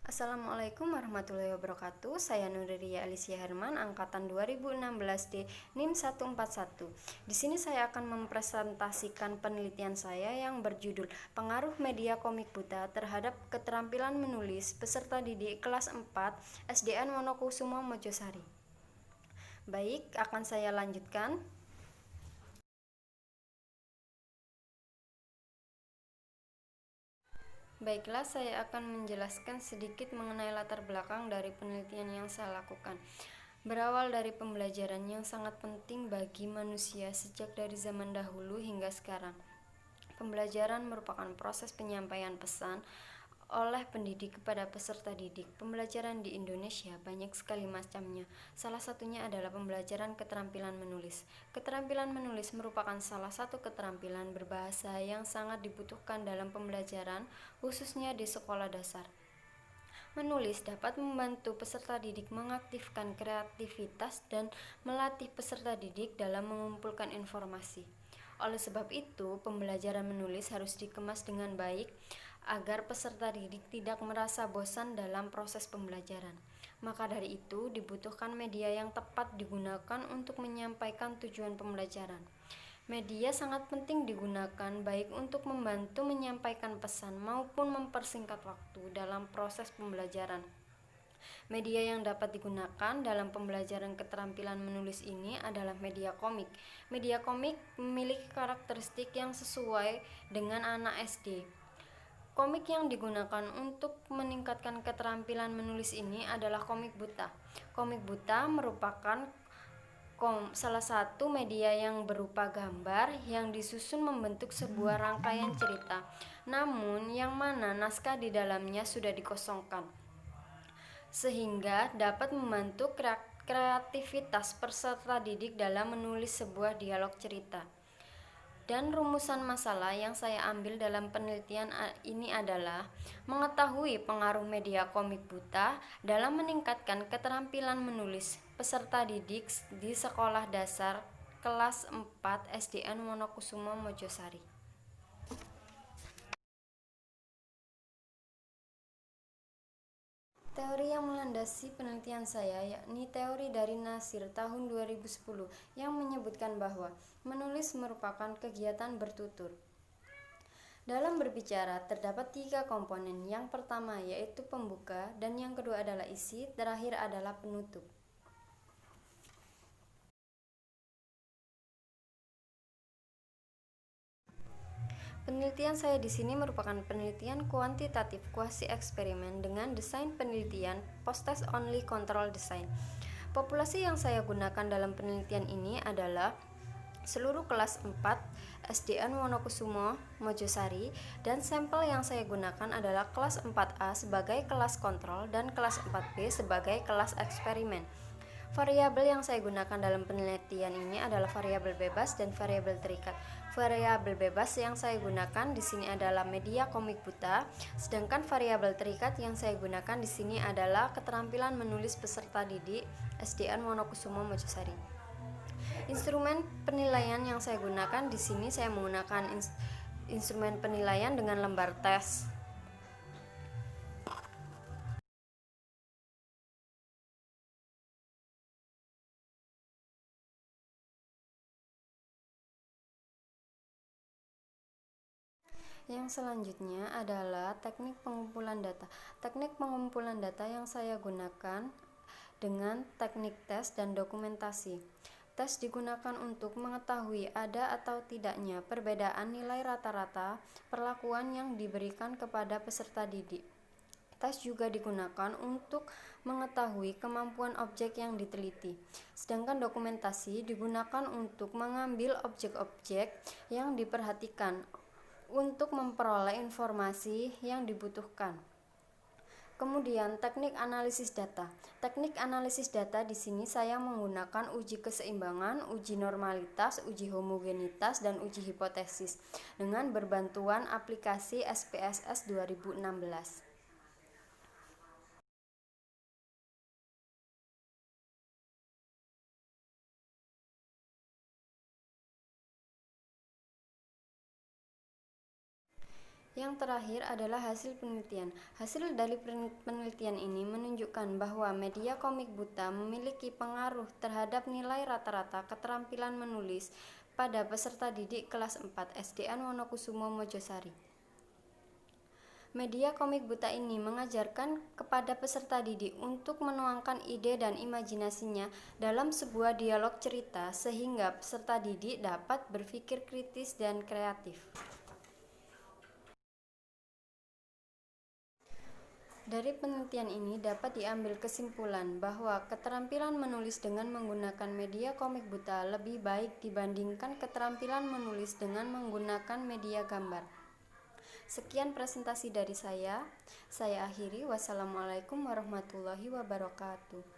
Assalamualaikum warahmatullahi wabarakatuh. Saya Nuriria Alicia Herman, angkatan 2016 D NIM 141. Di sini saya akan mempresentasikan penelitian saya yang berjudul Pengaruh Media Komik Buta terhadap Keterampilan Menulis Peserta Didik kelas 4 SDN Wonokusumo Mojosari. Baik, akan saya lanjutkan. Baiklah, saya akan menjelaskan sedikit mengenai latar belakang dari penelitian yang saya lakukan. Berawal dari pembelajaran yang sangat penting bagi manusia sejak dari zaman dahulu hingga sekarang. Pembelajaran merupakan proses penyampaian pesan oleh pendidik kepada peserta didik. Pembelajaran di Indonesia banyak sekali macamnya. Salah satunya adalah pembelajaran keterampilan menulis. Keterampilan menulis merupakan salah satu keterampilan berbahasa yang sangat dibutuhkan dalam pembelajaran, khususnya di sekolah dasar. Menulis dapat membantu peserta didik mengaktifkan kreativitas dan melatih peserta didik dalam mengumpulkan informasi. Oleh sebab itu, pembelajaran menulis harus dikemas dengan baik agar peserta didik tidak merasa bosan dalam proses pembelajaran. Maka dari itu, dibutuhkan media yang tepat digunakan untuk menyampaikan tujuan pembelajaran. Media sangat penting digunakan baik untuk membantu menyampaikan pesan maupun mempersingkat waktu dalam proses pembelajaran. Media yang dapat digunakan dalam pembelajaran keterampilan menulis ini adalah media komik. Media komik memiliki karakteristik yang sesuai dengan anak SD. Komik yang digunakan untuk meningkatkan keterampilan menulis ini adalah komik buta. Komik buta merupakan salah satu media yang berupa gambar yang disusun membentuk sebuah rangkaian cerita, namun yang mana naskah di dalamnya sudah dikosongkan, sehingga dapat membantu kreativitas peserta didik dalam menulis sebuah dialog cerita. Dan rumusan masalah yang saya ambil dalam penelitian ini adalah mengetahui pengaruh media komik buta dalam meningkatkan keterampilan menulis peserta didik di sekolah dasar kelas 4 SDN Wonokusumo Mojosari. Teori yang melandasi penelitian saya yakni teori dari Nasir tahun 2010 yang menyebutkan bahwa menulis merupakan kegiatan bertutur. Dalam berbicara terdapat 3 komponen. Yang pertama yaitu pembuka dan yang kedua adalah isi, terakhir adalah penutup. Penelitian saya di sini merupakan penelitian kuantitatif kuasi eksperimen dengan desain penelitian post-test only control design. Populasi yang saya gunakan dalam penelitian ini adalah seluruh kelas 4 SDN Wonokusumo Mojosari, dan sampel yang saya gunakan adalah kelas 4A sebagai kelas kontrol dan kelas 4B sebagai kelas eksperimen. Variabel yang saya gunakan dalam penelitian ini adalah variabel bebas dan variabel terikat. Variabel bebas yang saya gunakan di sini adalah media komik buta, sedangkan variabel terikat yang saya gunakan di sini adalah keterampilan menulis peserta didik SDN Wonokusumo Mojosari. Instrumen penilaian yang saya gunakan di sini saya menggunakan instrumen penilaian dengan lembar tes. Yang selanjutnya adalah teknik pengumpulan data. Teknik pengumpulan data yang saya gunakan dengan teknik tes dan dokumentasi. Tes digunakan untuk mengetahui ada atau tidaknya perbedaan nilai rata-rata perlakuan yang diberikan kepada peserta didik. Tes juga digunakan untuk mengetahui kemampuan objek yang diteliti. Sedangkan dokumentasi digunakan untuk mengambil objek-objek yang diperhatikan untuk memperoleh informasi yang dibutuhkan. Kemudian teknik analisis data. Teknik analisis data di sini saya menggunakan uji keseimbangan, uji normalitas, uji homogenitas, dan uji hipotesis dengan berbantuan aplikasi SPSS 2016. Yang terakhir adalah hasil penelitian. Hasil dari penelitian ini menunjukkan bahwa media komik buta memiliki pengaruh terhadap nilai rata-rata keterampilan menulis pada peserta didik kelas 4 SDN Wonokusumo Mojosari. Media komik buta ini mengajarkan kepada peserta didik untuk menuangkan ide dan imajinasinya dalam sebuah dialog cerita sehingga peserta didik dapat berpikir kritis dan kreatif. Dari penelitian ini dapat diambil kesimpulan bahwa keterampilan menulis dengan menggunakan media komik buta lebih baik dibandingkan keterampilan menulis dengan menggunakan media gambar. Sekian presentasi dari saya akhiri. Wassalamualaikum warahmatullahi wabarakatuh.